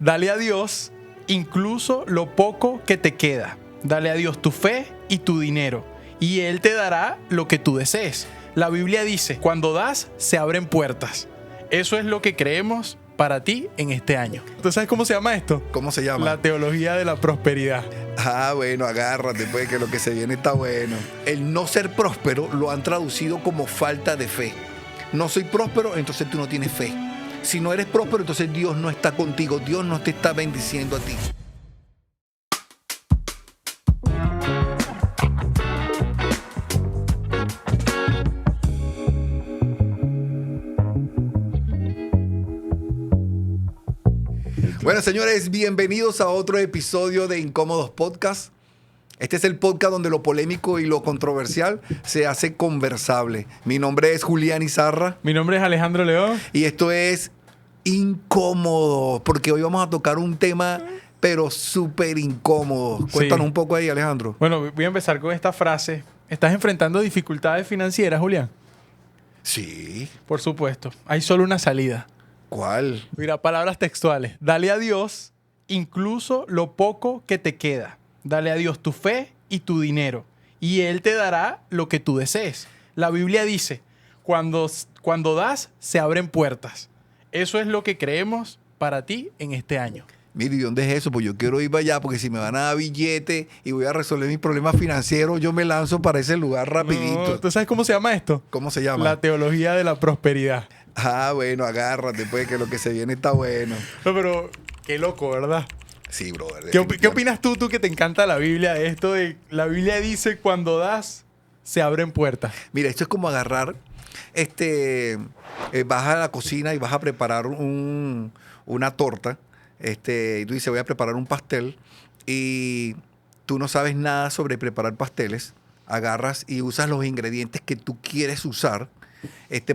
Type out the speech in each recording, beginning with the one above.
Dale a Dios incluso lo poco que te queda. Dale a Dios tu fe y tu dinero, y Él te dará lo que tú desees. La Biblia dice, cuando das, se abren puertas. Eso es lo que creemos para ti en este año. ¿Tú sabes cómo se llama esto? ¿Cómo se llama? La teología de la prosperidad. Ah, bueno, agárrate, pues, que lo que se viene está bueno. El no ser próspero lo han traducido como falta de fe. No soy próspero, entonces tú no tienes fe. Si no eres próspero, entonces Dios no está contigo, Dios no te está bendiciendo a ti. Bueno, señores, bienvenidos a otro episodio de Incómodos Podcast. Este es el podcast donde lo polémico y lo controversial se hace conversable. Mi nombre es Julián Izarra. Mi nombre es Alejandro León. Y esto es Incómodo, porque hoy vamos a tocar un tema, pero súper incómodo. Cuéntanos un poco ahí, Alejandro. Bueno, voy a empezar con esta frase. ¿Estás enfrentando dificultades financieras, Julián? Sí. Por supuesto. Hay solo una salida. ¿Cuál? Mira, palabras textuales. Dale a Dios incluso lo poco que te queda. Dale a Dios tu fe y tu dinero, y Él te dará lo que tú desees. La Biblia dice, cuando das, se abren puertas. Eso es lo que creemos para ti en este año. Mire, ¿y dónde es eso? Pues yo quiero ir para allá, porque si me van a dar billete y voy a resolver mis problemas financieros, yo me lanzo para ese lugar rapidito. No, ¿tú sabes cómo se llama esto? ¿Cómo se llama? La teología de la prosperidad. Ah, bueno, agárrate, pues, que lo que se viene está bueno. No, pero qué loco, ¿verdad? Sí, brother. ¿Qué opinas tú que te encanta la Biblia de esto de la Biblia dice cuando das se abren puertas? Mira, esto es como agarrar, vas a la cocina y vas a preparar una torta, y tú dices, voy a preparar un pastel, y tú no sabes nada sobre preparar pasteles, agarras y usas los ingredientes que tú quieres usar,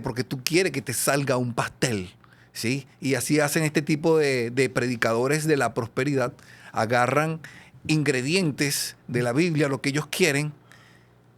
porque tú quieres que te salga un pastel. ¿Sí? Y así hacen este tipo de predicadores de la prosperidad. Agarran ingredientes de la Biblia, lo que ellos quieren,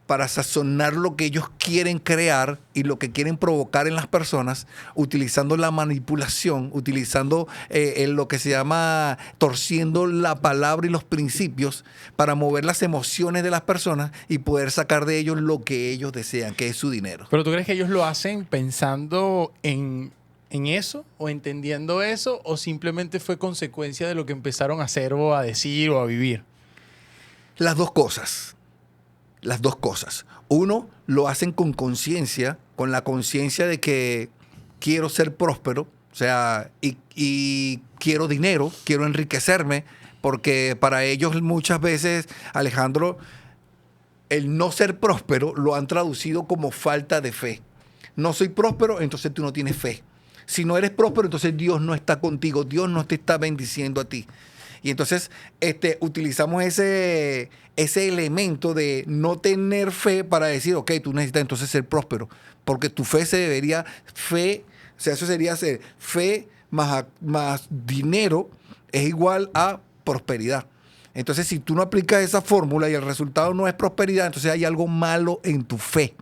para sazonar lo que ellos quieren crear y lo que quieren provocar en las personas, utilizando la manipulación, utilizando lo que se llama torciendo la palabra y los principios para mover las emociones de las personas y poder sacar de ellos lo que ellos desean, que es su dinero. ¿Pero tú crees que ellos lo hacen pensando en eso o entendiendo eso, o simplemente fue consecuencia de lo que empezaron a hacer o a decir o a vivir? Las dos cosas. Las dos cosas. Uno, lo hacen con conciencia, con la conciencia de que quiero ser próspero, o sea, y quiero dinero, quiero enriquecerme, porque para ellos muchas veces, Alejandro, el no ser próspero lo han traducido como falta de fe. No soy próspero, entonces tú no tienes fe. Si no eres próspero, entonces Dios no está contigo, Dios no te está bendiciendo a ti. Y entonces utilizamos ese elemento de no tener fe para decir, ok, tú necesitas entonces ser próspero, porque tu fe o sea, eso sería ser fe más dinero es igual a prosperidad. Entonces, si tú no aplicas esa fórmula y el resultado no es prosperidad, entonces hay algo malo en tu fe.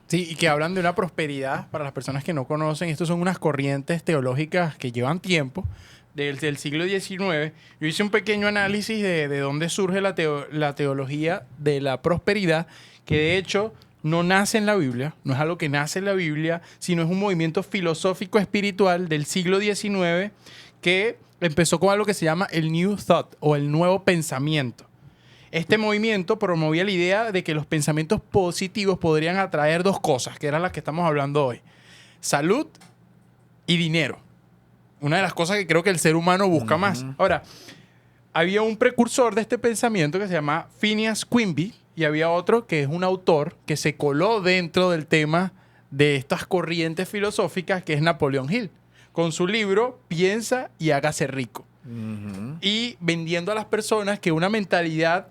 Sí, y que hablan de una prosperidad, para las personas que no conocen, estos son unas corrientes teológicas que llevan tiempo, del siglo XIX. Yo hice un pequeño análisis de dónde surge la teología de la prosperidad, que de hecho no nace en la Biblia, no es algo que nace en la Biblia, sino es un movimiento filosófico espiritual del siglo XIX que empezó con algo que se llama el New Thought o el nuevo pensamiento. Este movimiento promovía la idea de que los pensamientos positivos podrían atraer dos cosas, que eran las que estamos hablando hoy: salud y dinero. Una de las cosas que creo que el ser humano busca más. Ahora, había un precursor de este pensamiento que se llama Phineas Quimby, y había otro que es un autor que se coló dentro del tema de estas corrientes filosóficas, que es Napoleón Hill, con su libro Piensa y hágase rico. Y vendiendo a las personas que una mentalidad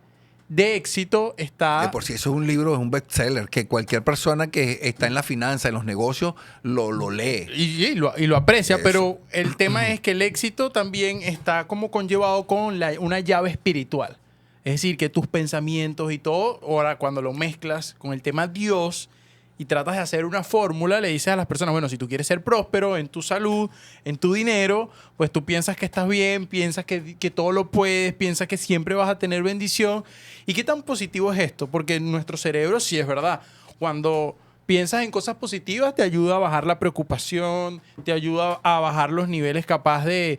de éxito está... De por sí eso es un libro, es un bestseller, que cualquier persona que está en la finanza, en los negocios, lo lee. Y lo aprecia, Eso. pero el tema es que el éxito también está como conllevado con una llave espiritual. Es decir, que tus pensamientos y todo, ahora cuando lo mezclas con el tema Dios, y tratas de hacer una fórmula, le dices a las personas, bueno, si tú quieres ser próspero en tu salud, en tu dinero, pues tú piensas que estás bien, piensas que todo lo puedes, piensas que siempre vas a tener bendición. ¿Y qué tan positivo es esto? Porque nuestro cerebro, sí es verdad, cuando piensas en cosas positivas, te ayuda a bajar la preocupación, te ayuda a bajar los niveles capaz de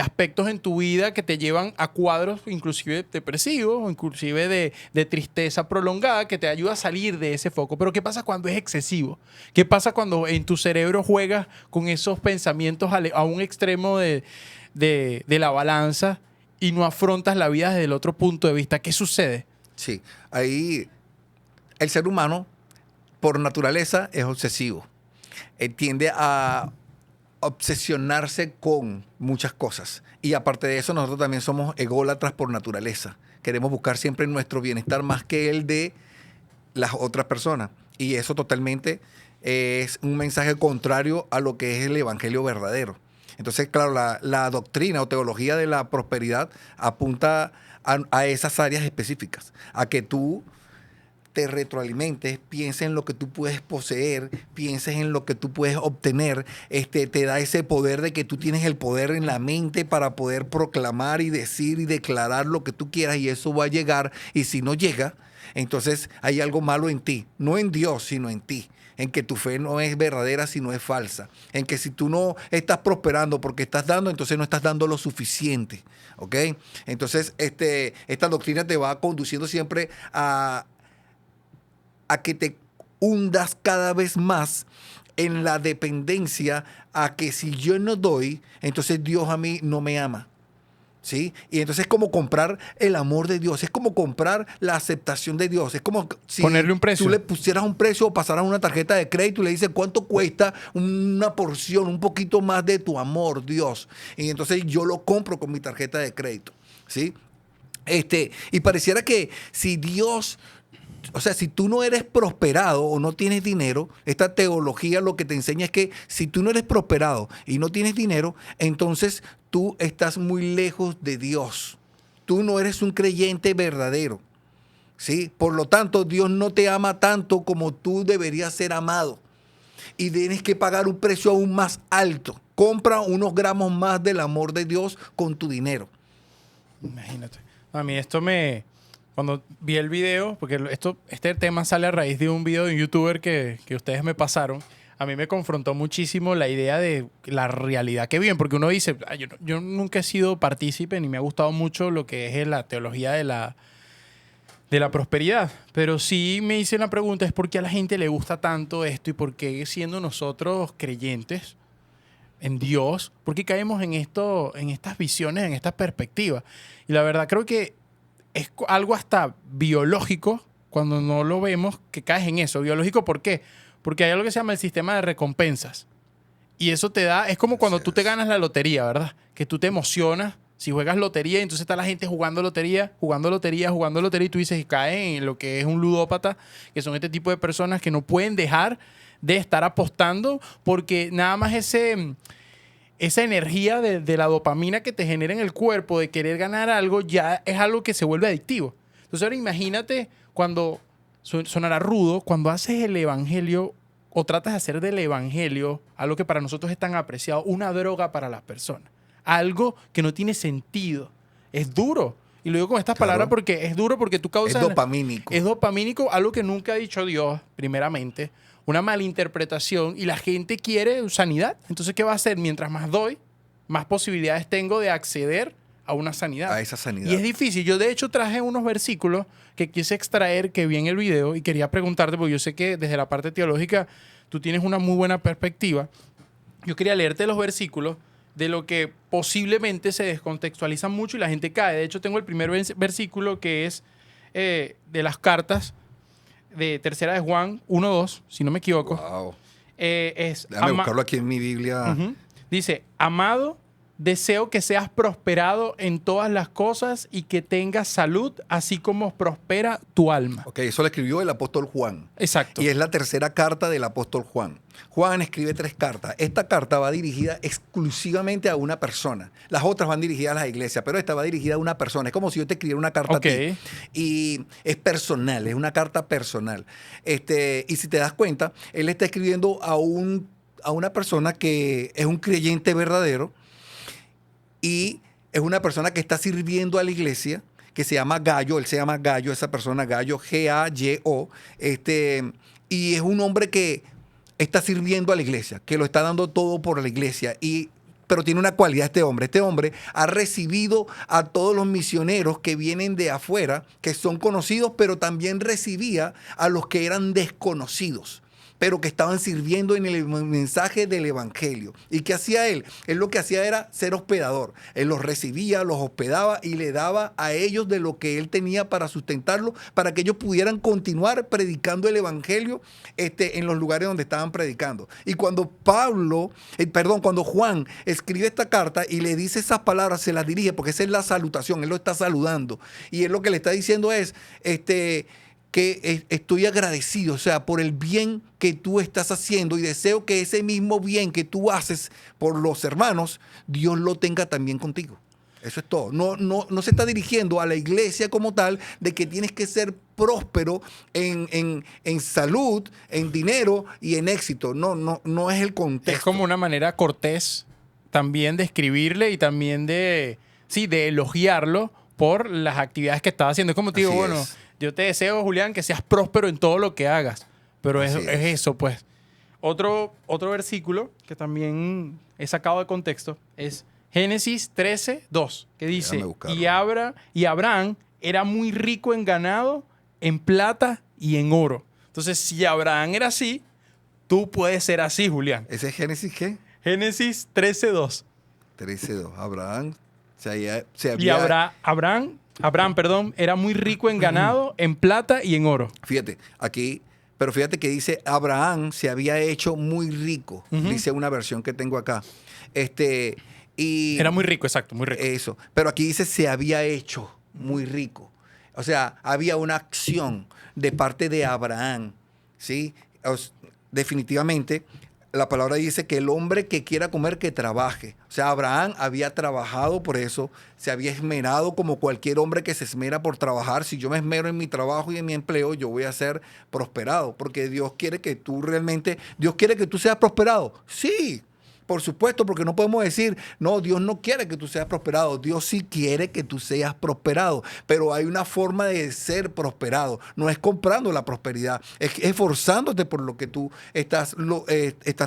aspectos en tu vida que te llevan a cuadros inclusive depresivos o inclusive de tristeza prolongada que te ayuda a salir de ese foco. Pero ¿qué pasa cuando es excesivo? ¿Qué pasa cuando en tu cerebro juegas con esos pensamientos a un extremo de la balanza y no afrontas la vida desde el otro punto de vista? ¿Qué sucede? Sí, ahí el ser humano por naturaleza es obsesivo. Él tiende a obsesionarse con muchas cosas. Y aparte de eso, nosotros también somos ególatras por naturaleza. Queremos buscar siempre nuestro bienestar más que el de las otras personas. Y eso totalmente es un mensaje contrario a lo que es el evangelio verdadero. Entonces, claro, la doctrina o teología de la prosperidad apunta a esas áreas específicas, a que tú te retroalimentes, pienses en lo que tú puedes poseer, pienses en lo que tú puedes obtener, te da ese poder de que tú tienes el poder en la mente para poder proclamar y decir y declarar lo que tú quieras y eso va a llegar. Y si no llega, entonces hay algo malo en ti, no en Dios, sino en ti. En que tu fe no es verdadera, sino es falsa. En que si tú no estás prosperando porque estás dando, entonces no estás dando lo suficiente. ¿Ok? Entonces, esta doctrina te va conduciendo siempre a que te hundas cada vez más en la dependencia a que si yo no doy, entonces Dios a mí no me ama. ¿Sí? Y entonces es como comprar el amor de Dios, es como comprar la aceptación de Dios, es como si ponerle un precio. Tú le pusieras un precio o pasaras una tarjeta de crédito y le dices cuánto cuesta una porción, un poquito más de tu amor, Dios. Y entonces yo lo compro con mi tarjeta de crédito. ¿Sí? Y pareciera que si Dios... O sea, si tú no eres prosperado o no tienes dinero, esta teología lo que te enseña es que si tú no eres prosperado y no tienes dinero, entonces tú estás muy lejos de Dios. Tú no eres un creyente verdadero, ¿sí? Por lo tanto, Dios no te ama tanto como tú deberías ser amado. Y tienes que pagar un precio aún más alto. Compra unos gramos más del amor de Dios con tu dinero. Imagínate. A mí cuando vi el video, porque este tema sale a raíz de un video de un youtuber que ustedes me pasaron, a mí me confrontó muchísimo la idea de la realidad que viven, porque uno dice, yo nunca he sido partícipe ni me ha gustado mucho lo que es la teología de la prosperidad, pero sí me hice la pregunta, es por qué a la gente le gusta tanto esto y por qué siendo nosotros creyentes en Dios, por qué caemos en estas visiones, en estas perspectivas. Y la verdad creo que es algo hasta biológico, cuando no lo vemos, que caes en eso. ¿Biológico por qué? Porque hay algo que se llama el sistema de recompensas. Y eso te da, es como cuando tú te ganas la lotería, ¿verdad? Que tú te emocionas si juegas lotería y entonces está la gente jugando lotería, y tú dices que caen en lo que es un ludópata, que son este tipo de personas que no pueden dejar de estar apostando porque nada más esa energía de la dopamina que te genera en el cuerpo de querer ganar algo ya es algo que se vuelve adictivo. Entonces ahora imagínate cuando, sonará rudo, cuando haces el evangelio o tratas de hacer del evangelio algo que para nosotros es tan apreciado, una droga para las personas. Algo que no tiene sentido. Es duro. Y lo digo con estas palabras porque es duro porque tú causas... Es dopamínico. Es dopamínico, algo que nunca ha dicho Dios, primeramente. Una malinterpretación y la gente quiere sanidad. Entonces, ¿qué va a hacer? Mientras más doy, más posibilidades tengo de acceder a una sanidad. A esa sanidad. Y es difícil. Yo, de hecho, traje unos versículos que quise extraer, que vi en el video y quería preguntarte, porque yo sé que desde la parte teológica tú tienes una muy buena perspectiva. Yo quería leerte los versículos de lo que posiblemente se descontextualizan mucho y la gente cae. De hecho, tengo el primer versículo que es de las cartas de Tercera de Juan 1:2, si no me equivoco. Wow. Déjame buscarlo aquí en mi Biblia. Dice, amado, deseo que seas prosperado en todas las cosas y que tengas salud, así como prospera tu alma. Ok, eso lo escribió el apóstol Juan. Exacto. Y es la tercera carta del apóstol Juan. Juan escribe 3 cartas. Esta carta va dirigida exclusivamente a una persona. Las otras van dirigidas a las iglesias, pero esta va dirigida a una persona. Es como si yo te escribiera una carta a ti. Y es personal, es una carta personal. Y si te das cuenta, él está escribiendo a una persona que es un creyente verdadero y es una persona que está sirviendo a la iglesia, que se llama Gallo. Él se llama Gallo, esa persona, Gallo, G-A-Y-O. Y es un hombre que está sirviendo a la iglesia, que lo está dando todo por la iglesia. Pero tiene una cualidad este hombre. Este hombre ha recibido a todos los misioneros que vienen de afuera, que son conocidos, pero también recibía a los que eran desconocidos, pero que estaban sirviendo en el mensaje del evangelio. ¿Y qué hacía él? Él lo que hacía era ser hospedador. Él los recibía, los hospedaba y le daba a ellos de lo que él tenía para sustentarlo, para que ellos pudieran continuar predicando el evangelio en los lugares donde estaban predicando. Y cuando cuando Juan escribe esta carta y le dice esas palabras, se las dirige, porque esa es la salutación, él lo está saludando. Y él lo que le está diciendo es, que estoy agradecido, o sea, por el bien que tú estás haciendo, y deseo que ese mismo bien que tú haces por los hermanos, Dios lo tenga también contigo. Eso es todo. No se está dirigiendo a la iglesia como tal de que tienes que ser próspero en salud, en dinero y en éxito. No es el contexto. Es como una manera cortés también de escribirle y también de elogiarlo por las actividades que estaba haciendo. Es como te digo, bueno, yo te deseo, Julián, que seas próspero en todo lo que hagas. Pero es eso, pues. Otro versículo que también he sacado de contexto es Génesis 13:2, que dice, y Abraham era muy rico en ganado, en plata y en oro. Entonces, si Abraham era así, tú puedes ser así, Julián. ¿Ese es Génesis qué? Génesis 13:2. 13:2. Abraham Abraham, era muy rico en ganado, en plata y en oro. Fíjate, pero fíjate que dice Abraham se había hecho muy rico. Dice una versión que tengo acá. Era muy rico, exacto, muy rico. Eso. Pero aquí dice se había hecho muy rico. O sea, había una acción de parte de Abraham. ¿Sí? Definitivamente, la palabra dice que el hombre que quiera comer, que trabaje. O sea, Abraham había trabajado por eso, se había esmerado como cualquier hombre que se esmera por trabajar. Si yo me esmero en mi trabajo y en mi empleo, yo voy a ser prosperado, porque Dios quiere que tú seas prosperado. Sí, por supuesto, porque no podemos decir, no, Dios no quiere que tú seas prosperado. Dios sí quiere que tú seas prosperado, pero hay una forma de ser prosperado. No es comprando la prosperidad, es esforzándote por lo que tú estás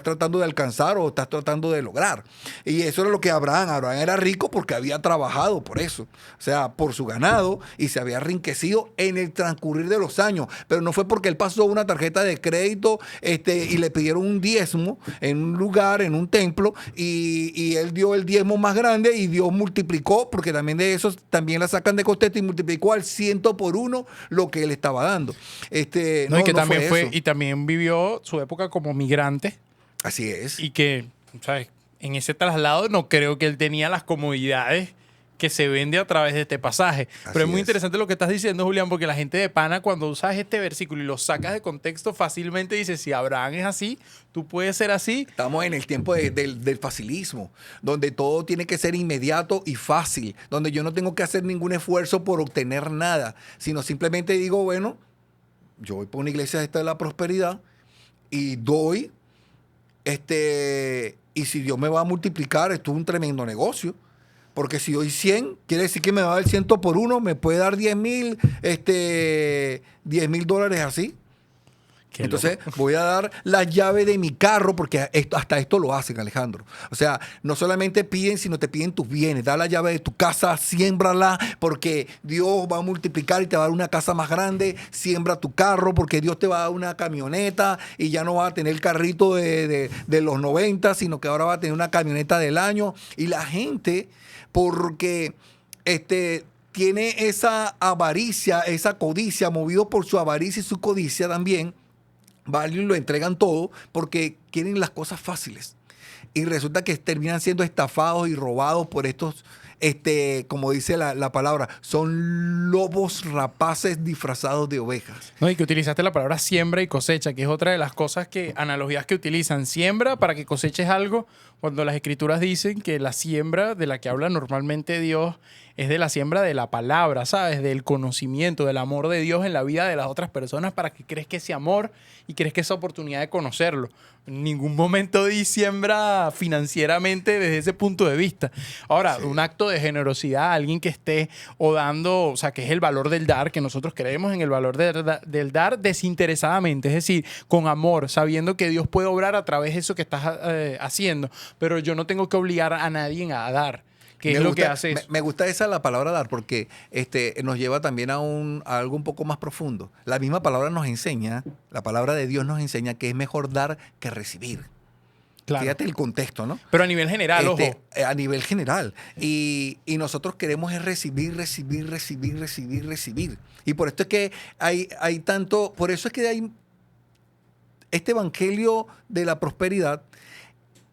tratando de alcanzar o estás tratando de lograr. Y eso era lo que Abraham era rico porque había trabajado por eso. O sea, por su ganado, y se había enriquecido en el transcurrir de los años. Pero no fue porque él pasó una tarjeta de crédito y le pidieron un diezmo en un lugar, en un templo, y él dio el diezmo más grande y Dios multiplicó, porque también de esos también la sacan de contexto, y multiplicó al 100 por 1 lo que él estaba dando. Y también vivió su época como migrante. Así es. Y que, ¿sabes? En ese traslado no creo que él tenía las comodidades que se vende a través de este pasaje. Pero es muy interesante lo que estás diciendo, Julián, porque la gente de pana, cuando usas este versículo y lo sacas de contexto, fácilmente dice, si Abraham es así, tú puedes ser así. Estamos en el tiempo del facilismo, donde todo tiene que ser inmediato y fácil, donde yo no tengo que hacer ningún esfuerzo por obtener nada, sino simplemente digo, bueno, yo voy por una iglesia esta de la prosperidad y doy, y si Dios me va a multiplicar, esto es un tremendo negocio. Porque si doy 100, quiere decir que me va a dar 100 por 1, me puede dar 10,000 $10,000 así. Entonces voy a dar la llave de mi carro, porque hasta esto lo hacen, Alejandro. O sea, no solamente piden, sino te piden tus bienes. Da la llave de tu casa, siémbrala, porque Dios va a multiplicar y te va a dar una casa más grande. Siembra tu carro, porque Dios te va a dar una camioneta y ya no va a tener el carrito de los 90, sino que ahora va a tener una camioneta del año. Y la gente, porque tiene esa avaricia, esa codicia, movido por su avaricia y su codicia también, y lo entregan todo porque quieren las cosas fáciles. y resulta que terminan siendo estafados y robados por estos, como dice la palabra, son lobos rapaces disfrazados de ovejas. No, y que utilizaste la palabra siembra y cosecha, que es otra de las cosas analogías que utilizan. Siembra para que coseches algo, cuando las escrituras dicen que la siembra de la que habla normalmente Dios es de la siembra de la palabra, ¿sabes? Del conocimiento, del amor de Dios en la vida de las otras personas para que crezca ese amor y crezca esa oportunidad de conocerlo. En ningún momento di siembra financieramente desde ese punto de vista. Ahora, un acto de generosidad a alguien que esté o dando, o sea, que es el valor del dar, que nosotros creemos en el valor del dar desinteresadamente, es decir, con amor, sabiendo que Dios puede obrar a través de eso que estás haciendo, pero yo no tengo que obligar a nadie a dar. ¿Qué es lo que hace eso? Me gusta esa la palabra dar porque nos lleva también a algo un poco más profundo. La misma palabra nos enseña, la palabra de Dios nos enseña que es mejor dar que recibir. Claro. Fíjate el contexto, ¿no? Pero a nivel general, ojo. A nivel general. Y nosotros queremos es recibir. Y por esto es que hay tanto, por eso es que hay este evangelio de la prosperidad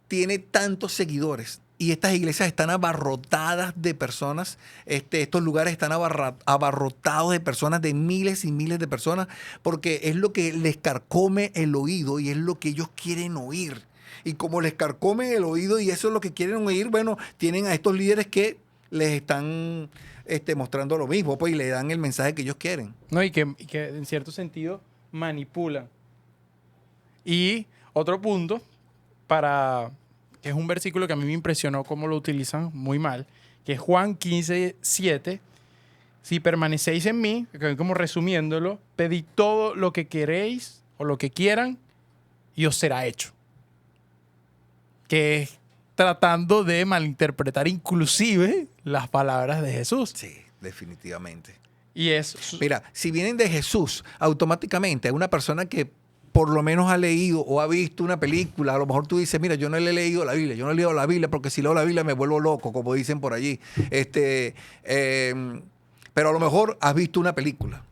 tiene tantos seguidores. Y estas iglesias están abarrotadas de personas, estos lugares están abarrotados de personas, de miles y miles de personas, porque es lo que les carcome el oído y es lo que ellos quieren oír. Y como les carcome el oído y eso es lo que quieren oír, bueno, tienen a estos líderes que les están mostrando lo mismo, pues, y le dan el mensaje que ellos quieren. No, y que en cierto sentido manipulan. Y otro punto que es un versículo que a mí me impresionó cómo lo utilizan muy mal, que es Juan 15:7. Si permanecéis en mí, como resumiéndolo, pedid todo lo que queréis o lo que quieran y os será hecho. Que es tratando de malinterpretar inclusive las palabras de Jesús. Sí, definitivamente. Y es... Mira, si vienen de Jesús, automáticamente hay una persona que por lo menos ha leído o ha visto una película, a lo mejor tú dices, mira, yo no le he leído la Biblia, yo no he leído la Biblia porque si leo la Biblia me vuelvo loco, como dicen por allí. Pero a lo mejor has visto una película,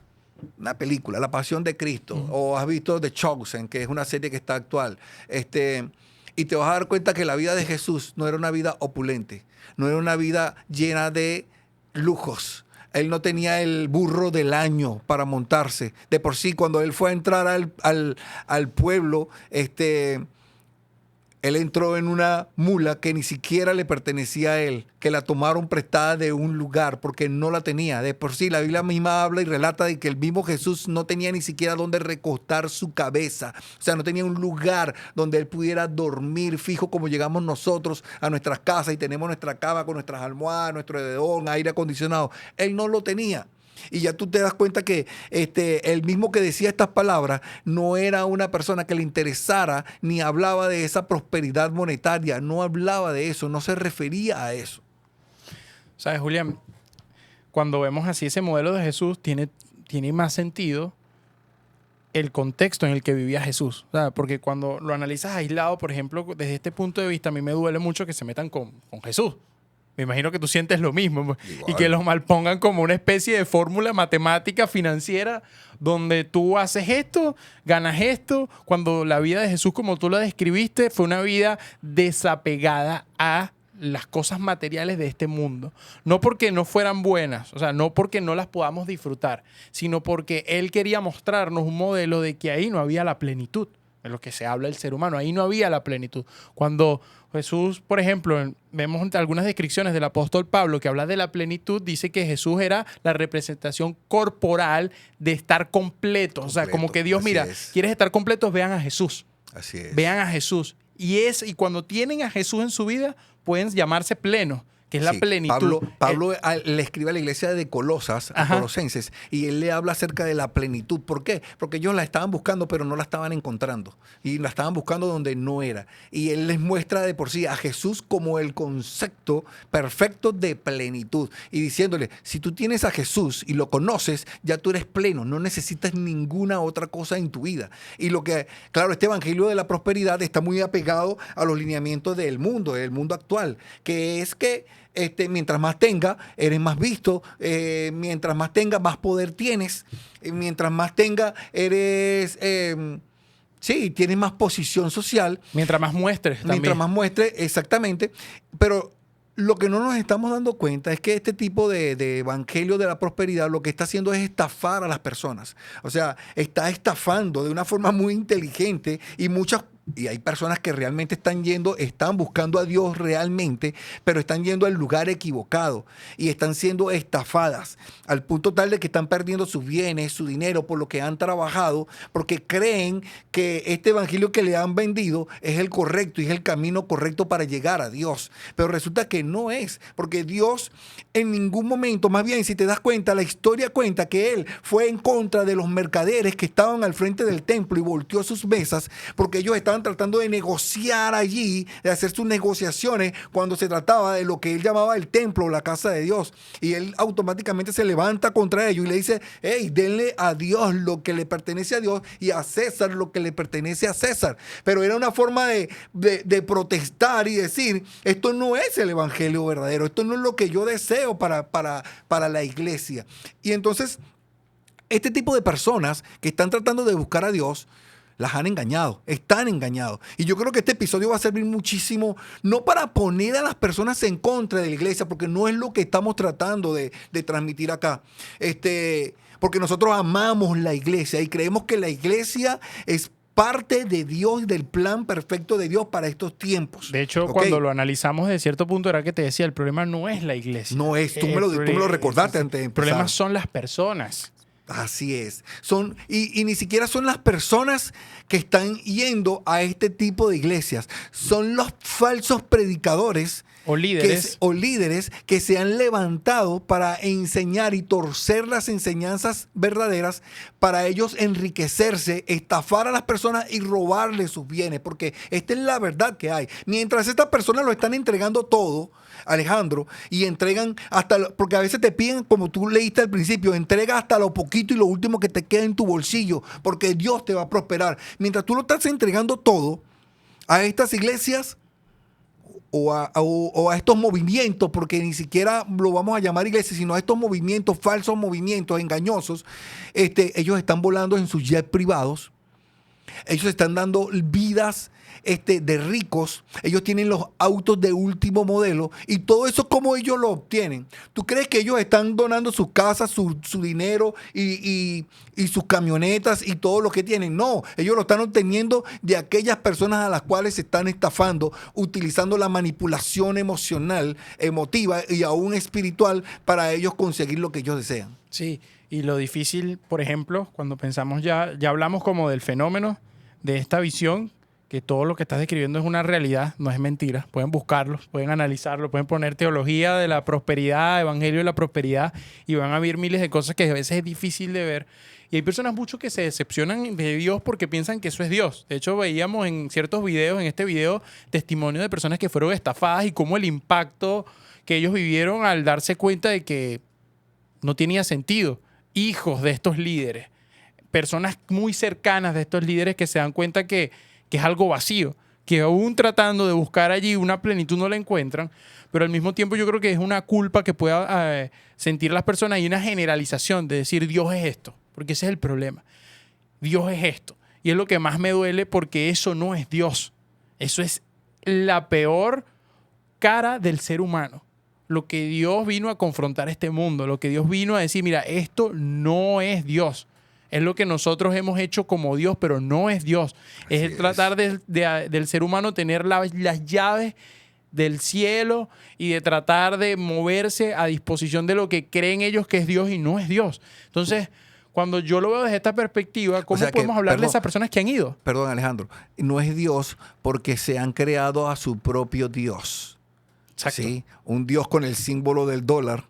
La Pasión de Cristo, o has visto The Chosen, que es una serie que está actual, y te vas a dar cuenta que la vida de Jesús no era una vida opulente, no era una vida llena de lujos. Él no tenía el burro del año para montarse. De por sí, cuando él fue a entrar al pueblo, él entró en una mula que ni siquiera le pertenecía a él, que la tomaron prestada de un lugar porque no la tenía. De por sí, la Biblia misma habla y relata de que el mismo Jesús no tenía ni siquiera dónde recostar su cabeza. O sea, no tenía un lugar donde él pudiera dormir fijo como llegamos nosotros a nuestras casas y tenemos nuestra cama con nuestras almohadas, nuestro edredón, aire acondicionado. Él no lo tenía. Y ya tú te das cuenta que el mismo que decía estas palabras no era una persona que le interesara ni hablaba de esa prosperidad monetaria, no hablaba de eso, no se refería a eso. ¿Sabes, Julián? Cuando vemos así ese modelo de Jesús, tiene más sentido el contexto en el que vivía Jesús. O sea, porque cuando lo analizas aislado, por ejemplo, desde este punto de vista, a mí me duele mucho que se metan con Jesús. Me imagino que tú sientes lo mismo. Igual. Y que los malpongan como una especie de fórmula matemática financiera donde tú haces esto, ganas esto. Cuando la vida de Jesús, como tú la describiste, fue una vida desapegada a las cosas materiales de este mundo. No porque no fueran buenas, o sea, no porque no las podamos disfrutar, sino porque Él quería mostrarnos un modelo de que ahí no había la plenitud. En lo que se habla del ser humano, ahí no había la plenitud. Cuando Jesús, por ejemplo, vemos algunas descripciones del apóstol Pablo que habla de la plenitud, dice que Jesús era la representación corporal de estar completo. O sea, como que Dios, mira, ¿quieres estar completos? Vean a Jesús. Así es. Vean a Jesús. Y cuando tienen a Jesús en su vida, pueden llamarse plenos, que es la plenitud. Pablo le escribe a la iglesia de Colosas, a Colosenses, y él le habla acerca de la plenitud. ¿Por qué? Porque ellos la estaban buscando, pero no la estaban encontrando. Y la estaban buscando donde no era. Y él les muestra de por sí a Jesús como el concepto perfecto de plenitud. Y diciéndole, si tú tienes a Jesús y lo conoces, ya tú eres pleno. No necesitas ninguna otra cosa en tu vida. Y claro, este evangelio de la prosperidad está muy apegado a los lineamientos del mundo actual, que es que mientras más tenga, eres más visto, mientras más tenga, más poder tienes, mientras más tenga, eres Sí, tienes más posición social. Mientras más muestres también. Mientras más muestre, exactamente. Pero lo que no nos estamos dando cuenta es que este tipo de evangelio de la prosperidad lo que está haciendo es estafar a las personas. O sea, está estafando de una forma muy inteligente y hay personas que realmente están buscando a Dios realmente, pero están yendo al lugar equivocado y están siendo estafadas al punto tal de que están perdiendo sus bienes, su dinero por lo que han trabajado, porque creen que este evangelio que le han vendido es el correcto y es el camino correcto para llegar a Dios. Pero resulta que no es, porque Dios en ningún momento, más bien si te das cuenta, la historia cuenta que Él fue en contra de los mercaderes que estaban al frente del templo y volteó sus mesas porque ellos estaban tratando de negociar allí, de hacer sus negociaciones cuando se trataba de lo que él llamaba el templo o la casa de Dios. Y él automáticamente se levanta contra ellos y le dice, hey, denle a Dios lo que le pertenece a Dios y a César lo que le pertenece a César. Pero era una forma de protestar y decir, esto no es el evangelio verdadero, esto no es lo que yo deseo para la iglesia. Y entonces, este tipo de personas que están tratando de buscar a Dios, las han engañado, están engañados. Y yo creo que este episodio va a servir muchísimo, no para poner a las personas en contra de la iglesia, porque no es lo que estamos tratando de transmitir acá. Porque nosotros amamos la iglesia y creemos que la iglesia es parte de Dios, del plan perfecto de Dios para estos tiempos. De hecho, cuando lo analizamos de cierto punto, era que te decía, el problema no es la iglesia. No es, tú me lo recordaste antes de empezar. El problema son las personas. Así es. Y ni siquiera son las personas que están yendo a este tipo de iglesias. Son los falsos predicadores o líderes que se han levantado para enseñar y torcer las enseñanzas verdaderas para ellos enriquecerse, estafar a las personas y robarles sus bienes. Porque esta es la verdad que hay. Mientras estas personas lo están entregando todo, Alejandro, y entregan porque a veces te piden, como tú leíste al principio, entrega hasta lo poquito y lo último que te queda en tu bolsillo, porque Dios te va a prosperar. Mientras tú lo estás entregando todo a estas iglesias o a estos movimientos, porque ni siquiera lo vamos a llamar iglesias, sino a estos movimientos, falsos movimientos engañosos, ellos están volando en sus jets privados, ellos están dando vidas de ricos, ellos tienen los autos de último modelo y todo eso, ¿cómo ellos lo obtienen? ¿Tú crees que ellos están donando sus casas, su dinero y sus camionetas y todo lo que tienen? No, ellos lo están obteniendo de aquellas personas a las cuales se están estafando, utilizando la manipulación emocional, emotiva y aún espiritual para ellos conseguir lo que ellos desean. Sí, y lo difícil, por ejemplo, cuando pensamos ya hablamos como del fenómeno de esta visión, que todo lo que estás describiendo es una realidad, no es mentira. Pueden buscarlo, pueden analizarlo, pueden poner teología de la prosperidad, evangelio de la prosperidad, y van a ver miles de cosas que a veces es difícil de ver. Y hay personas mucho que se decepcionan de Dios porque piensan que eso es Dios. De hecho, veíamos en ciertos videos, en este video, testimonios de personas que fueron estafadas y cómo el impacto que ellos vivieron al darse cuenta de que no tenía sentido. Hijos de estos líderes, personas muy cercanas de estos líderes que se dan cuenta que es algo vacío, que aún tratando de buscar allí una plenitud no la encuentran, pero al mismo tiempo yo creo que es una culpa que pueda sentir las personas y una generalización de decir Dios es esto, porque ese es el problema. Dios es esto. Y es lo que más me duele porque eso no es Dios. Eso es la peor cara del ser humano. Lo que Dios vino a confrontar este mundo, lo que Dios vino a decir, mira, esto no es Dios. Es lo que nosotros hemos hecho como Dios, pero no es Dios. Es el tratar del ser humano tener las llaves del cielo y de tratar de moverse a disposición de lo que creen ellos que es Dios y no es Dios. Entonces, cuando yo lo veo desde esta perspectiva, ¿cómo podemos hablarle a esas personas que han ido? Perdón, Alejandro. No es Dios porque se han creado a su propio Dios. Exacto. ¿Sí? Un Dios con el símbolo del dólar.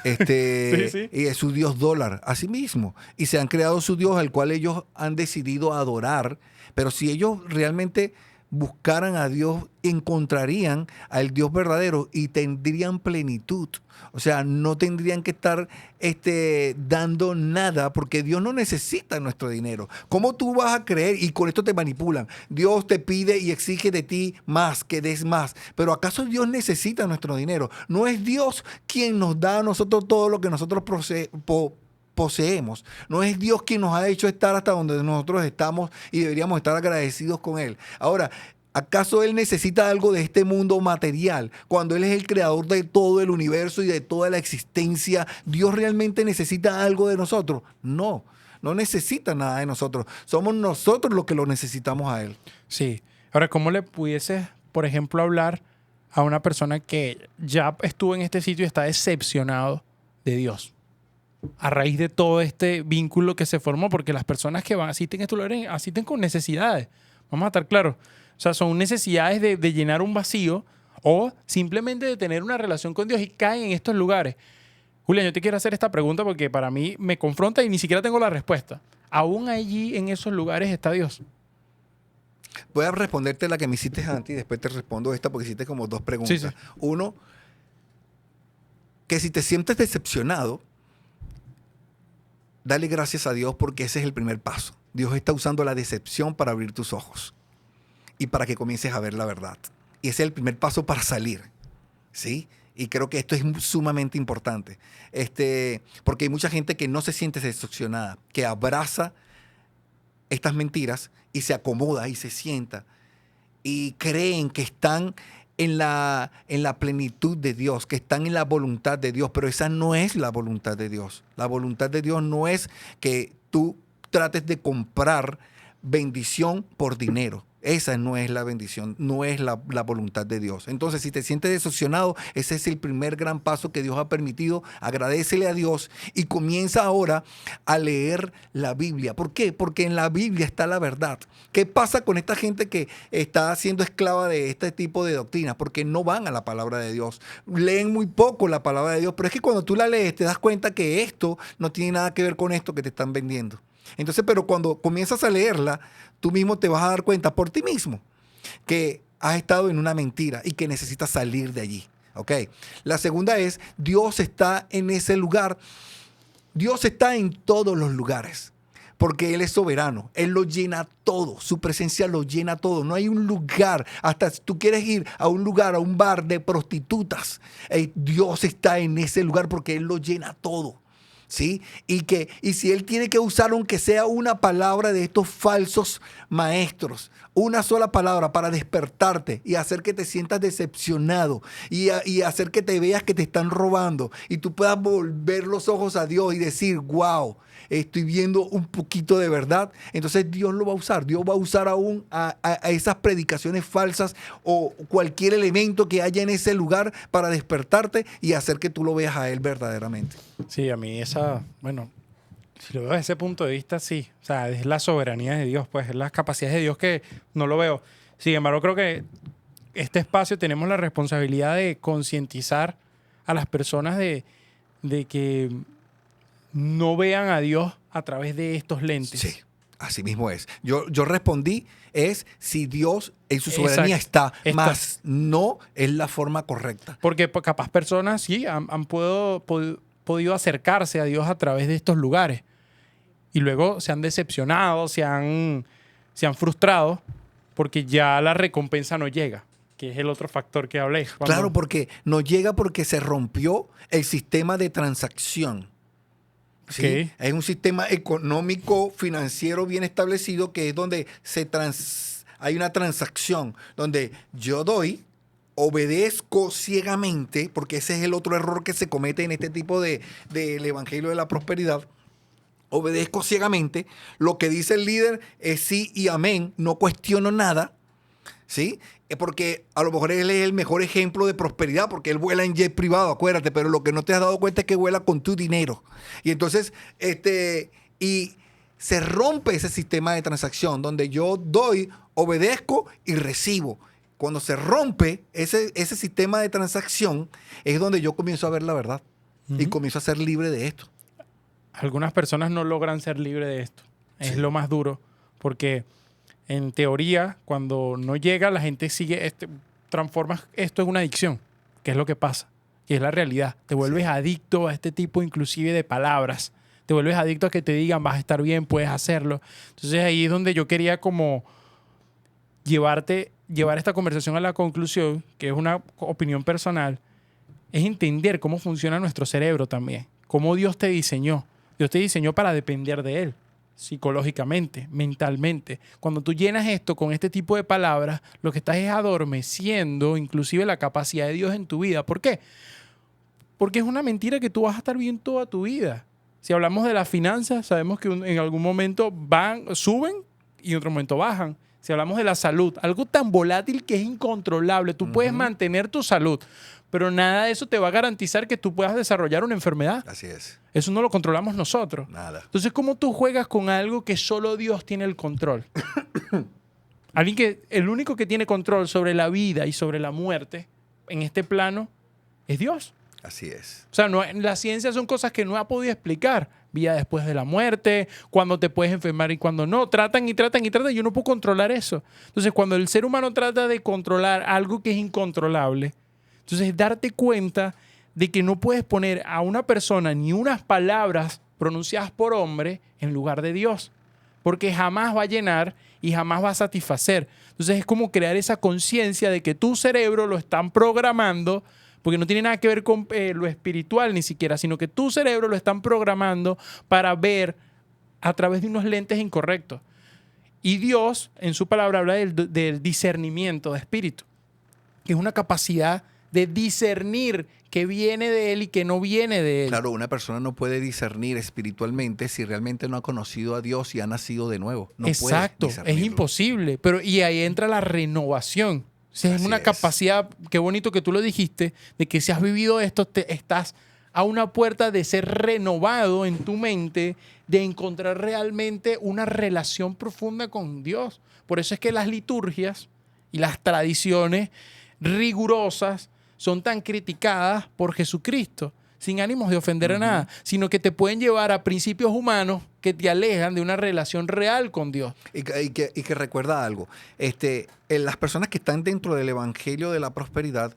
Sí. Y es su Dios dólar, así mismo. Y se han creado su Dios al cual ellos han decidido adorar. Pero si ellos realmente buscaran a Dios, encontrarían al Dios verdadero y tendrían plenitud. O sea, no tendrían que estar dando nada porque Dios no necesita nuestro dinero. ¿Cómo tú vas a creer? Y con esto te manipulan. Dios te pide y exige de ti más, que des más. Pero ¿acaso Dios necesita nuestro dinero? No es Dios quien nos da a nosotros todo lo que nosotros poseemos. No es Dios quien nos ha hecho estar hasta donde nosotros estamos y deberíamos estar agradecidos con Él. Ahora, ¿acaso Él necesita algo de este mundo material? Cuando Él es el creador de todo el universo y de toda la existencia, ¿Dios realmente necesita algo de nosotros? No, no necesita nada de nosotros. Somos nosotros los que lo necesitamos a Él. Sí. Ahora, ¿cómo le pudieses, por ejemplo, hablar a una persona que ya estuvo en este sitio y está decepcionado de Dios a raíz de todo este vínculo que se formó? Porque las personas que asisten a estos lugares asisten con necesidades. Vamos a estar claros. O sea, son necesidades de llenar un vacío o simplemente de tener una relación con Dios y caen en estos lugares. Julián, yo te quiero hacer esta pregunta porque para mí me confronta y ni siquiera tengo la respuesta. ¿Aún allí en esos lugares está Dios? Voy a responderte la que me hiciste antes y después te respondo esta porque hiciste como dos preguntas. Sí, sí. Uno, que si te sientes decepcionado, dale gracias a Dios porque ese es el primer paso. Dios está usando la decepción para abrir tus ojos y para que comiences a ver la verdad. Y ese es el primer paso para salir, ¿sí? Y creo que esto es sumamente importante. Porque hay mucha gente que no se siente decepcionada, que abraza estas mentiras y se acomoda y se sienta y creen que están en la plenitud de Dios, que están en la voluntad de Dios, pero esa no es la voluntad de Dios. La voluntad de Dios no es que tú trates de comprar bendición por dinero. Esa no es la bendición, no es la voluntad de Dios. Entonces, si te sientes decepcionado, ese es el primer gran paso que Dios ha permitido. Agradécele a Dios y comienza ahora a leer la Biblia. ¿Por qué? Porque en la Biblia está la verdad. ¿Qué pasa con esta gente que está siendo esclava de este tipo de doctrinas? Porque no van a la palabra de Dios. Leen muy poco la palabra de Dios, pero es que cuando tú la lees te das cuenta que esto no tiene nada que ver con esto que te están vendiendo. Entonces, pero cuando comienzas a leerla, tú mismo te vas a dar cuenta por ti mismo que has estado en una mentira y que necesitas salir de allí. ¿Ok? La segunda es, Dios está en ese lugar. Dios está en todos los lugares porque Él es soberano. Él lo llena todo. Su presencia lo llena todo. No hay un lugar, hasta si tú quieres ir a un lugar, a un bar de prostitutas, Dios está en ese lugar porque Él lo llena todo. ¿Sí? Y si Él tiene que usar aunque sea una palabra de estos falsos maestros, una sola palabra para despertarte y hacer que te sientas decepcionado y hacer que te veas que te están robando y tú puedas volver los ojos a Dios y decir, wow, estoy viendo un poquito de verdad, entonces Dios lo va a usar. Dios va a usar aún a esas predicaciones falsas o cualquier elemento que haya en ese lugar para despertarte y hacer que tú lo veas a Él verdaderamente. Sí, a mí bueno, si lo veo desde ese punto de vista, sí. O sea, es la soberanía de Dios, pues, es las capacidades de Dios que no lo veo. Sin embargo, creo que este espacio tenemos la responsabilidad de concientizar a las personas de que no vean a Dios a través de estos lentes. Sí, así mismo es. Yo respondí, es si Dios en su soberanía está, más no es la forma correcta. Porque capaz personas sí han podido acercarse a Dios a través de estos lugares y luego se han decepcionado, se han frustrado porque ya la recompensa no llega, que es el otro factor que hablé. Claro, porque no llega porque se rompió el sistema de transacción. ¿Sí? Okay. Es un sistema económico, financiero bien establecido que es donde hay una transacción, donde yo doy, obedezco ciegamente, porque ese es el otro error que se comete en este tipo del evangelio de la prosperidad. Obedezco ciegamente, lo que dice el líder es sí y amén, no cuestiono nada, ¿sí? Porque a lo mejor él es el mejor ejemplo de prosperidad porque él vuela en jet privado, acuérdate, pero lo que no te has dado cuenta es que vuela con tu dinero. Y entonces, y se rompe ese sistema de transacción donde yo doy, obedezco y recibo. Cuando se rompe ese sistema de transacción es donde yo comienzo a ver la verdad y comienzo a ser libre de esto. Algunas personas no logran ser libres de esto. Es lo más duro porque en teoría, cuando no llega, la gente sigue, transforma esto en una adicción, que es lo que pasa, que es la realidad. Te vuelves adicto a este tipo inclusive de palabras. Te vuelves adicto a que te digan, vas a estar bien, puedes hacerlo. Entonces ahí es donde yo quería como llevar esta conversación a la conclusión, que es una opinión personal, es entender cómo funciona nuestro cerebro también, cómo Dios te diseñó. Dios te diseñó para depender de Él, psicológicamente, mentalmente. Cuando tú llenas esto con este tipo de palabras, lo que estás es adormeciendo inclusive la capacidad de Dios en tu vida. ¿Por qué? Porque es una mentira que tú vas a estar bien toda tu vida. Si hablamos de las finanzas, sabemos que en algún momento suben y en otro momento bajan. Si hablamos de la salud, algo tan volátil que es incontrolable. Tú puedes mantener tu salud, pero nada de eso te va a garantizar que tú puedas desarrollar una enfermedad. Así es. Eso no lo controlamos nosotros. Nada. Entonces, ¿cómo tú juegas con algo que solo Dios tiene el control? El único que tiene control sobre la vida y sobre la muerte en este plano es Dios. Así es. O sea, la ciencia son cosas que no ha podido explicar. Vida después de la muerte, cuándo te puedes enfermar y cuándo no. Tratan y tratan y tratan. Yo no puedo controlar eso. Entonces, cuando el ser humano trata de controlar algo que es incontrolable, entonces darte cuenta de que no puedes poner a una persona ni unas palabras pronunciadas por hombre en lugar de Dios, porque jamás va a llenar y jamás va a satisfacer. Entonces es como crear esa conciencia de que tu cerebro lo están programando, porque no tiene nada que ver con lo espiritual ni siquiera, sino que tu cerebro lo están programando para ver a través de unos lentes incorrectos. Y Dios, en su palabra, habla del discernimiento de espíritu, que es una capacidad de discernir que viene de Él y que no viene de Él. Claro, una persona no puede discernir espiritualmente si realmente no ha conocido a Dios y ha nacido de nuevo. No Exacto, puede es discernirlo. imposible. Y ahí entra la renovación. O sea, es Así una es. capacidad, qué bonito que tú lo dijiste, de que si has vivido esto, estás a una puerta de ser renovado en tu mente, de encontrar realmente una relación profunda con Dios. Por eso es que las liturgias y las tradiciones rigurosas son tan criticadas por Jesucristo, sin ánimos de ofender a nada, sino que te pueden llevar a principios humanos que te alejan de una relación real con Dios. Y que recuerda algo. Las personas que están dentro del evangelio de la prosperidad,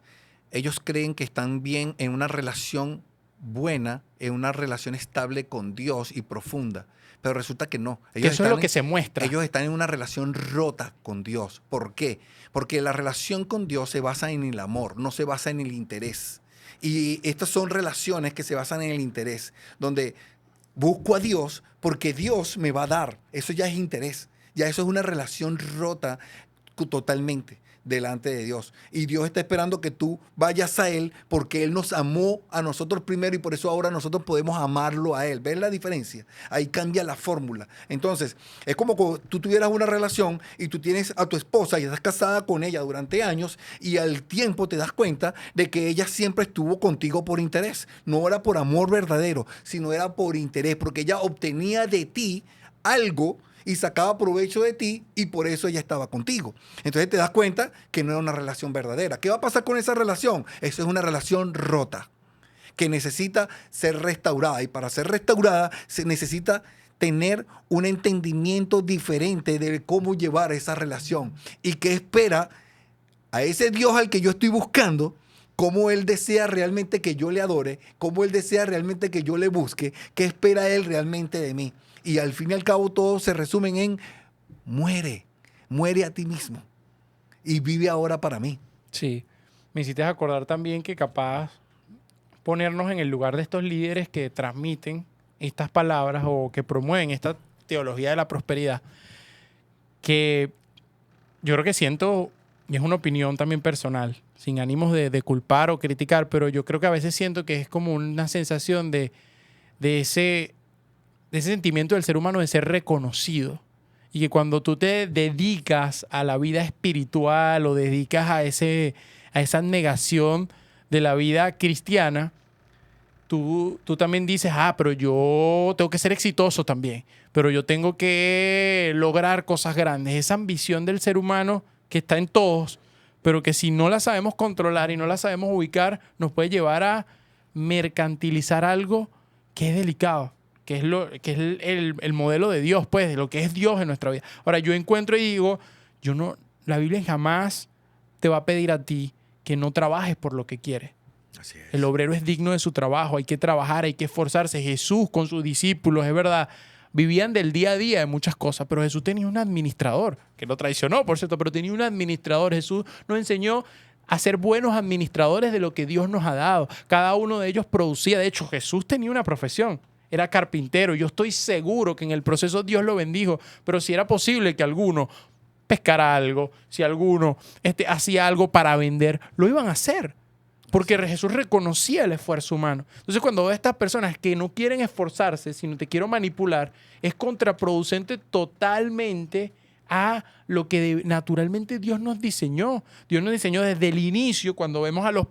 ellos creen que están bien en una relación buena, en una relación estable con Dios y profunda. Pero resulta que no. Que eso es lo que se muestra. Ellos están en una relación rota con Dios. ¿Por qué? Porque la relación con Dios se basa en el amor, no se basa en el interés. Y estas son relaciones que se basan en el interés, donde busco a Dios porque Dios me va a dar. Eso ya es interés. Ya eso es una relación rota totalmente delante de Dios. Y Dios está esperando que tú vayas a Él porque Él nos amó a nosotros primero y por eso ahora nosotros podemos amarlo a Él. ¿Ves la diferencia? Ahí cambia la fórmula. Entonces, es como cuando tú tuvieras una relación y tú tienes a tu esposa y estás casada con ella durante años y al tiempo te das cuenta de que ella siempre estuvo contigo por interés. No era por amor verdadero, sino era por interés, porque ella obtenía de ti algo y sacaba provecho de ti y por eso ella estaba contigo. Entonces te das cuenta que no era una relación verdadera. ¿Qué va a pasar con esa relación? Eso es una relación rota que necesita ser restaurada y para ser restaurada se necesita tener un entendimiento diferente de cómo llevar esa relación y qué espera a ese Dios al que yo estoy buscando, cómo Él desea realmente que yo le adore, cómo Él desea realmente que yo le busque, qué espera Él realmente de mí. Y al fin y al cabo todo se resume en muere a ti mismo y vive ahora para mí. Sí, me hiciste acordar también que capaz ponernos en el lugar de estos líderes que transmiten estas palabras o que promueven esta teología de la prosperidad, que yo creo que siento, y es una opinión también personal, sin ánimos de culpar o criticar, pero yo creo que a veces siento que es como una sensación de ese sentimiento del ser humano de ser reconocido. Y que cuando tú te dedicas a la vida espiritual o dedicas a esa negación de la vida cristiana, tú también dices, pero yo tengo que ser exitoso también, pero yo tengo que lograr cosas grandes. Esa ambición del ser humano que está en todos, pero que si no la sabemos controlar y no la sabemos ubicar, nos puede llevar a mercantilizar algo que es delicado, que es el modelo de Dios, pues, de lo que es Dios en nuestra vida. Ahora, yo encuentro y digo, la Biblia jamás te va a pedir a ti que no trabajes por lo que quieres. Así es. El obrero es digno de su trabajo, hay que trabajar, hay que esforzarse. Jesús con sus discípulos, es verdad, vivían del día a día de muchas cosas, pero Jesús tenía un administrador, que lo traicionó, por cierto, pero tenía un administrador. Jesús nos enseñó a ser buenos administradores de lo que Dios nos ha dado. Cada uno de ellos producía. De hecho, Jesús tenía una profesión. era carpintero. Yo estoy seguro que en el proceso Dios lo bendijo, pero si era posible que alguno pescara algo, si alguno hacía algo para vender, lo iban a hacer. Porque Jesús reconocía el esfuerzo humano. Entonces, cuando veo a estas personas que no quieren esforzarse, sino te quiero manipular, es contraproducente totalmente a lo que naturalmente Dios nos diseñó. Dios nos diseñó desde el inicio, cuando vemos al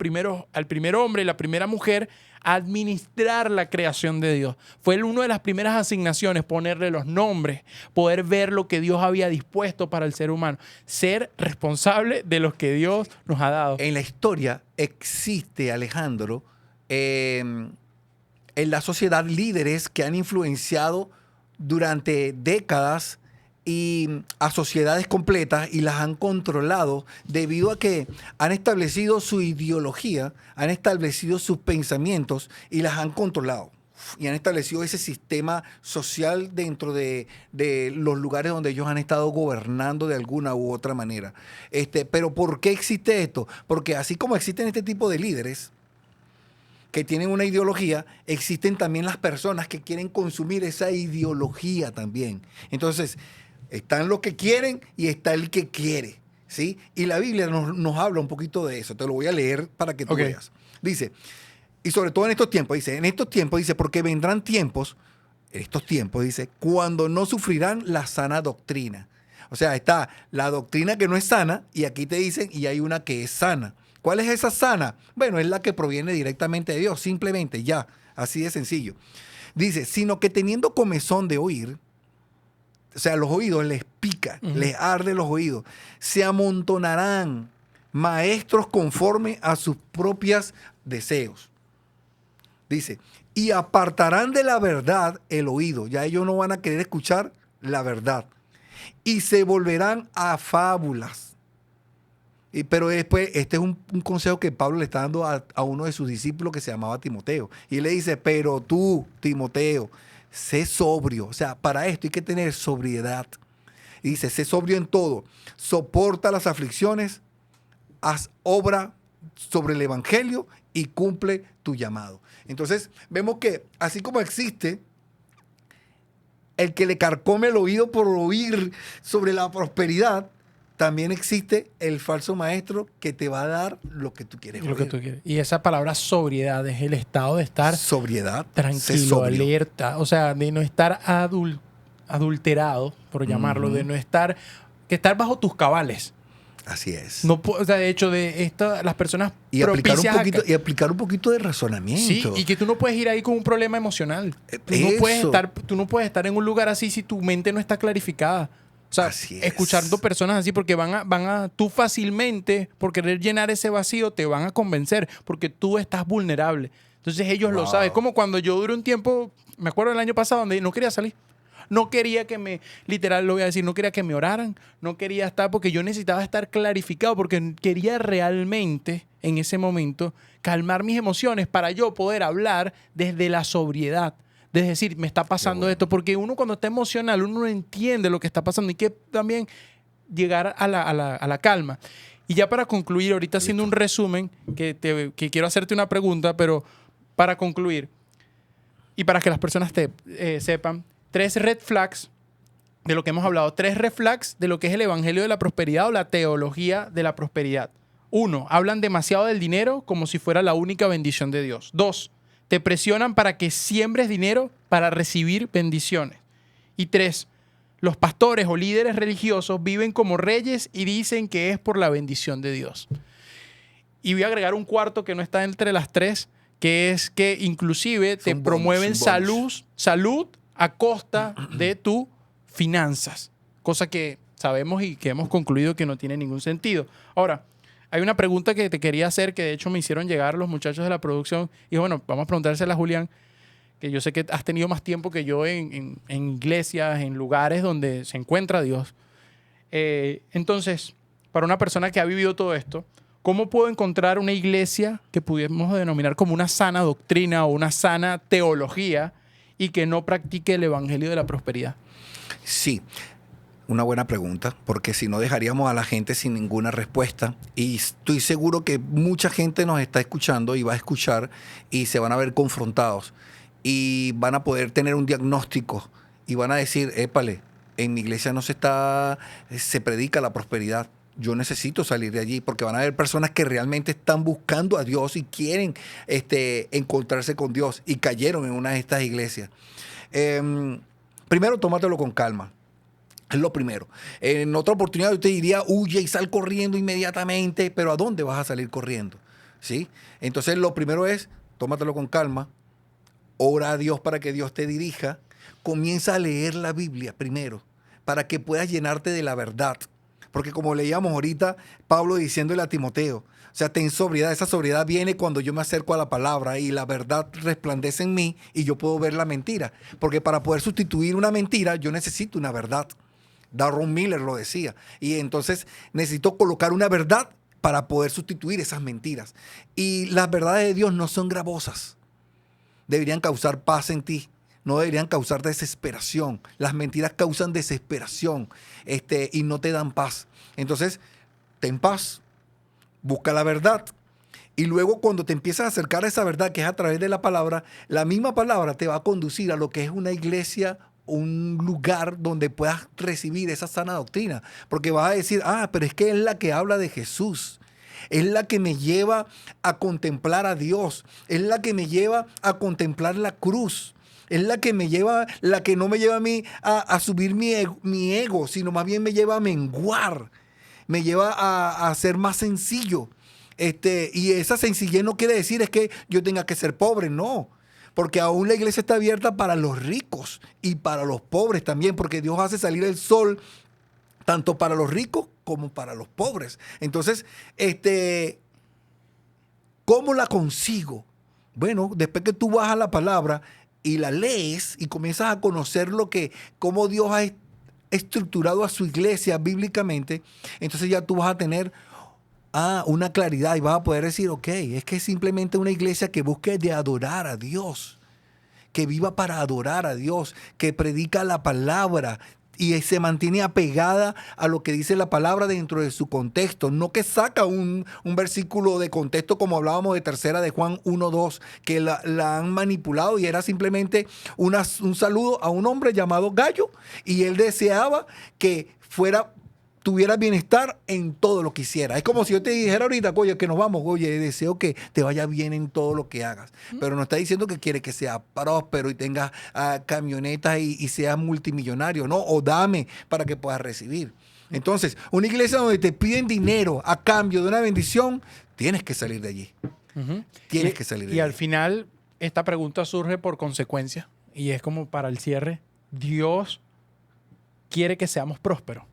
primer hombre y la primera mujer, administrar la creación de Dios. Fue una de las primeras asignaciones, ponerle los nombres, poder ver lo que Dios había dispuesto para el ser humano, ser responsable de lo que Dios nos ha dado. En la historia existe, Alejandro, en la sociedad líderes que han influenciado durante décadas y a sociedades completas y las han controlado debido a que han establecido su ideología, han establecido sus pensamientos y las han controlado. Y han establecido ese sistema social dentro de los lugares donde ellos han estado gobernando de alguna u otra manera. Pero ¿por qué existe esto? Porque así como existen este tipo de líderes que tienen una ideología, existen también las personas que quieren consumir esa ideología también. Entonces, están los que quieren y está el que quiere, ¿sí? Y la Biblia nos habla un poquito de eso. Te lo voy a leer para que tú veas. Dice, y sobre todo en estos tiempos, dice, porque vendrán tiempos, dice, cuando no sufrirán la sana doctrina. O sea, está la doctrina que no es sana y aquí te dicen, y hay una que es sana. ¿Cuál es esa sana? Bueno, es la que proviene directamente de Dios, simplemente, ya, así de sencillo. Dice, sino que teniendo comezón de oír, o sea, los oídos les pica, les arde los oídos, se amontonarán maestros conforme a sus propios deseos. Dice, y apartarán de la verdad el oído. Ya ellos no van a querer escuchar la verdad. Y se volverán a fábulas. Pero después, este es un consejo que Pablo le está dando a uno de sus discípulos que se llamaba Timoteo. Y él le dice, pero tú, Timoteo, sé sobrio. O sea, para esto hay que tener sobriedad. Y dice, sé sobrio en todo. Soporta las aflicciones, haz obra sobre el evangelio y cumple tu llamado. Entonces, vemos que así como existe el que le carcome el oído por oír sobre la prosperidad, también existe el falso maestro que te va a dar lo que tú quieres oír. Lo que tú quieres. Y esa palabra sobriedad es el estado de estar tranquilo, alerta. O sea, de no estar adulterado, por llamarlo, de no estar, que estar bajo tus cabales. Así es. No, o sea, de hecho, las personas y aplicar un poquito de razonamiento. Sí, y que tú no puedes ir ahí con un problema emocional. Tú no puedes estar en un lugar así si tu mente no está clarificada. O sea, escuchando personas así porque tú fácilmente, por querer llenar ese vacío, te van a convencer porque tú estás vulnerable. Entonces ellos lo saben. Como cuando yo duré un tiempo, me acuerdo del año pasado, donde no quería salir. No quería literal lo voy a decir, no quería que me oraran, no quería estar porque yo necesitaba estar clarificado porque quería realmente en ese momento calmar mis emociones para yo poder hablar desde la sobriedad. Es decir, me está pasando esto, porque uno cuando está emocional, uno no entiende lo que está pasando y que también llegar a la calma. Y ya para concluir, ahorita haciendo un resumen, que quiero hacerte una pregunta, pero para concluir y para que las personas sepan, 3 red flags de lo que hemos hablado, 3 red flags de lo que es el evangelio de la prosperidad o la teología de la prosperidad. 1, hablan demasiado del dinero como si fuera la única bendición de Dios. 2, te presionan para que siembres dinero para recibir bendiciones. Y 3, los pastores o líderes religiosos viven como reyes y dicen que es por la bendición de Dios. Y voy a agregar un cuarto que no está entre las 3, que es que inclusive te promueven salud a costa de tus finanzas. Cosa que sabemos y que hemos concluido que no tiene ningún sentido. Ahora, hay una pregunta que te quería hacer, que de hecho me hicieron llegar los muchachos de la producción. Y bueno, vamos a preguntársela a Julián, que yo sé que has tenido más tiempo que yo en iglesias, en lugares donde se encuentra Dios. Entonces, para una persona que ha vivido todo esto, ¿cómo puedo encontrar una iglesia que pudiéramos denominar como una sana doctrina o una sana teología y que no practique el evangelio de la prosperidad? Sí. Una buena pregunta, porque si no dejaríamos a la gente sin ninguna respuesta. Y estoy seguro que mucha gente nos está escuchando y va a escuchar y se van a ver confrontados. y van a poder tener un diagnóstico y van a decir, épale, en mi iglesia no se predica la prosperidad. Yo necesito salir de allí porque van a haber personas que realmente están buscando a Dios y quieren encontrarse con Dios y cayeron en una de estas iglesias. Primero, tómatelo con calma. Es lo primero. En otra oportunidad yo te diría, huye y sal corriendo inmediatamente, pero ¿a dónde vas a salir corriendo? ¿Sí? Entonces lo primero es, tómatelo con calma, ora a Dios para que Dios te dirija, comienza a leer la Biblia primero, para que puedas llenarte de la verdad. Porque como leíamos ahorita, Pablo diciéndole a Timoteo, o sea, ten sobriedad. Esa sobriedad viene cuando yo me acerco a la palabra y la verdad resplandece en mí y yo puedo ver la mentira. Porque para poder sustituir una mentira, yo necesito una verdad. Darron Miller lo decía. Y entonces necesito colocar una verdad para poder sustituir esas mentiras. Y las verdades de Dios no son gravosas. Deberían causar paz en ti. No deberían causar desesperación. Las mentiras causan desesperación y no te dan paz. Entonces, ten paz, busca la verdad. Y luego cuando te empiezas a acercar a esa verdad, que es a través de la palabra, la misma palabra te va a conducir a lo que es una iglesia, un lugar donde puedas recibir esa sana doctrina. Porque vas a decir, pero es que es la que habla de Jesús. Es la que me lleva a contemplar a Dios. Es la que me lleva a contemplar la cruz. Es la que no me lleva a mí a subir mi ego, sino más bien me lleva a menguar. Me lleva a ser más sencillo. Y esa sencillez no quiere decir es que yo tenga que ser pobre, no. Porque aún la iglesia está abierta para los ricos y para los pobres también, porque Dios hace salir el sol tanto para los ricos como para los pobres. Entonces, ¿cómo la consigo? Bueno, después que tú vas a la palabra y la lees y comienzas a conocer cómo Dios ha estructurado a su iglesia bíblicamente, entonces ya tú vas a tener una claridad y vas a poder decir, ok, es que es simplemente una iglesia que busque de adorar a Dios, que viva para adorar a Dios, que predica la palabra y se mantiene apegada a lo que dice la palabra dentro de su contexto, no que saca un versículo de contexto como hablábamos de tercera de Juan 1:2, que la han manipulado y era simplemente un saludo a un hombre llamado Gallo y él deseaba que tuviera bienestar en todo lo que hiciera. Es como si yo te dijera ahorita, oye, que nos vamos, oye, deseo que te vaya bien en todo lo que hagas. Pero no está diciendo que quiere que sea próspero y tengas camionetas y seas multimillonario, ¿no? O dame para que puedas recibir. Entonces, una iglesia donde te piden dinero a cambio de una bendición, tienes que salir de allí. Tienes que salir de allí. Y al final, esta pregunta surge por consecuencia. Y es como para el cierre. Dios quiere que seamos prósperos.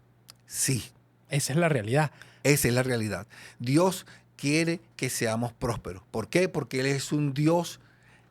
Sí. Esa es la realidad. Esa es la realidad. Dios quiere que seamos prósperos. ¿Por qué? Porque Él es un Dios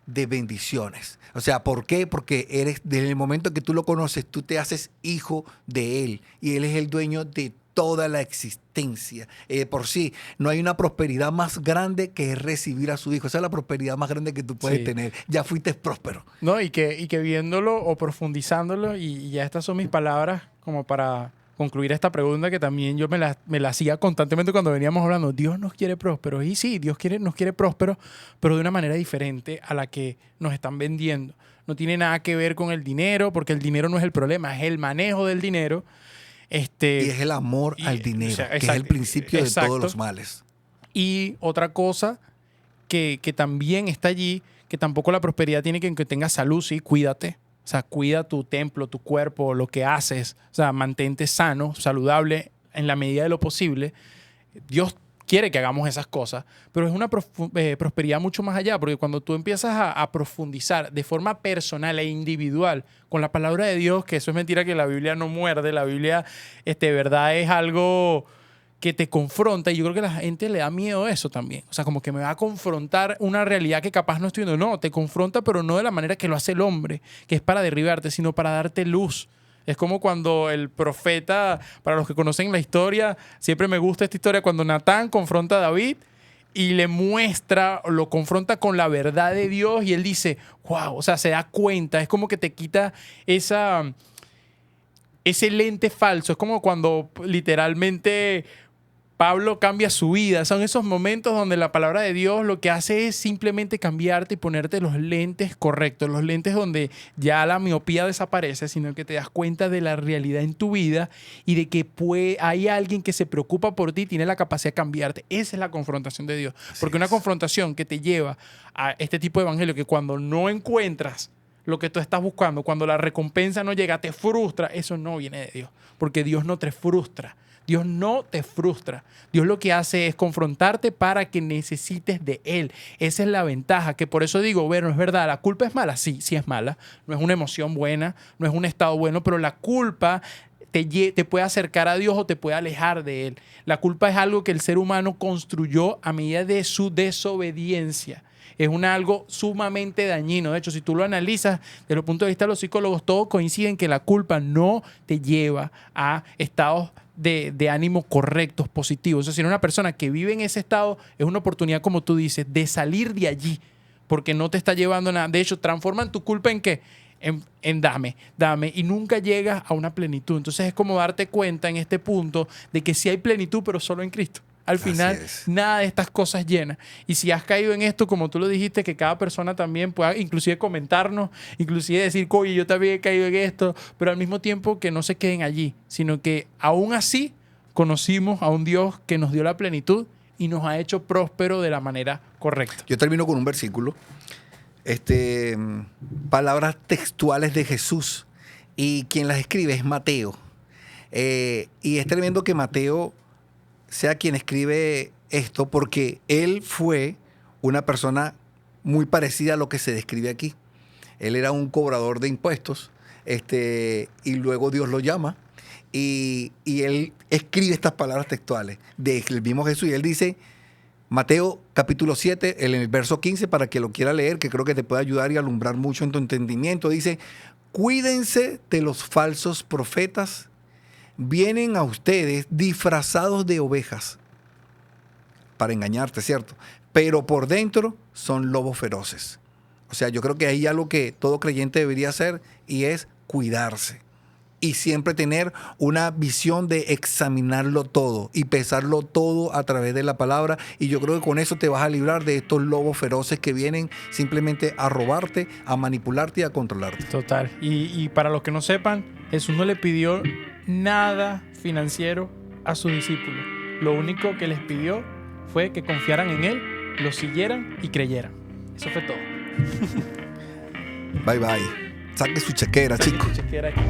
de bendiciones. O sea, ¿por qué? Porque desde el momento que tú lo conoces, tú te haces hijo de Él. Y Él es el dueño de toda la existencia. Por sí, no hay una prosperidad más grande que recibir a su hijo. Esa es la prosperidad más grande que tú puedes tener. Ya fuiste próspero. No, y que viéndolo o profundizándolo, y ya estas son mis palabras como para concluir esta pregunta que también yo me la hacía constantemente cuando veníamos hablando. Dios nos quiere prósperos. Y sí, Dios nos quiere prósperos, pero de una manera diferente a la que nos están vendiendo. No tiene nada que ver con el dinero, porque el dinero no es el problema, es el manejo del dinero. Y es el amor al dinero, o sea, que es el principio de todos los males. Y otra cosa que también está allí, que tampoco la prosperidad tiene que tengas salud, sí, cuídate. O sea, cuida tu templo, tu cuerpo, lo que haces. O sea, mantente sano, saludable en la medida de lo posible. Dios quiere que hagamos esas cosas, pero es una prosperidad mucho más allá, porque cuando tú empiezas a profundizar de forma personal e individual con la palabra de Dios, que eso es mentira, que la Biblia no muerde, la Biblia, verdad, es algo que te confronta, y yo creo que a la gente le da miedo eso también. O sea, como que me va a confrontar una realidad que capaz no estoy viendo. No, te confronta, pero no de la manera que lo hace el hombre, que es para derribarte, sino para darte luz. Es como cuando el profeta, para los que conocen la historia, siempre me gusta esta historia, cuando Natán confronta a David y le muestra, lo confronta con la verdad de Dios y él dice, wow, o sea, se da cuenta. Es como que te quita ese lente falso. Es como cuando literalmente Pablo cambia su vida. Son esos momentos donde la palabra de Dios lo que hace es simplemente cambiarte y ponerte los lentes correctos. Los lentes donde ya la miopía desaparece, sino que te das cuenta de la realidad en tu vida y de que hay alguien que se preocupa por ti y tiene la capacidad de cambiarte. Esa es la confrontación de Dios. Porque una confrontación que te lleva a este tipo de evangelio, que cuando no encuentras lo que tú estás buscando, cuando la recompensa no llega, te frustra, eso no viene de Dios. Porque Dios no te frustra. Dios no te frustra. Dios lo que hace es confrontarte para que necesites de Él. Esa es la ventaja, que por eso digo, bueno, es verdad, la culpa es mala. Sí, sí es mala. No es una emoción buena, no es un estado bueno, pero la culpa te puede acercar a Dios o te puede alejar de Él. La culpa es algo que el ser humano construyó a medida de su desobediencia. Es algo sumamente dañino. De hecho, si tú lo analizas desde el punto de vista de los psicólogos, todos coinciden que la culpa no te lleva a estados de ánimo correctos, positivos. O sea, si una persona que vive en ese estado es una oportunidad, como tú dices, de salir de allí, porque no te está llevando a nada. De hecho, transforman tu culpa en ¿qué? En dame, y nunca llegas a una plenitud. Entonces es como darte cuenta en este punto de que sí hay plenitud, pero solo en Cristo. Al final, nada de estas cosas llena. Y si has caído en esto, como tú lo dijiste, que cada persona también pueda inclusive comentarnos, inclusive decir, oye, yo también he caído en esto, pero al mismo tiempo que no se queden allí, sino que aún así conocimos a un Dios que nos dio la plenitud y nos ha hecho próspero de la manera correcta. Yo termino con un versículo. Palabras textuales de Jesús. Y quien las escribe es Mateo. Y es tremendo que Mateo sea quien escribe esto, porque él fue una persona muy parecida a lo que se describe aquí. Él era un cobrador de impuestos, y luego Dios lo llama y él escribe estas palabras textuales del mismo Jesús. Y él dice, Mateo capítulo 7, en el verso 15, para que lo quiera leer, que creo que te puede ayudar y alumbrar mucho en tu entendimiento. Dice, cuídense de los falsos profetas. Vienen a ustedes disfrazados de ovejas para engañarte, ¿cierto? Pero por dentro son lobos feroces. O sea, yo creo que hay algo que todo creyente debería hacer y es cuidarse. Y siempre tener una visión de examinarlo todo y pesarlo todo a través de la palabra. Y yo creo que con eso te vas a librar de estos lobos feroces que vienen simplemente a robarte, a manipularte y a controlarte. Total. Y para los que no sepan, Jesús no le pidió nada financiero a sus discípulos. Lo único que les pidió fue que confiaran en Él, lo siguieran y creyeran. Eso fue todo. Bye, bye. Saque su chequera, chicos. Chequera aquí.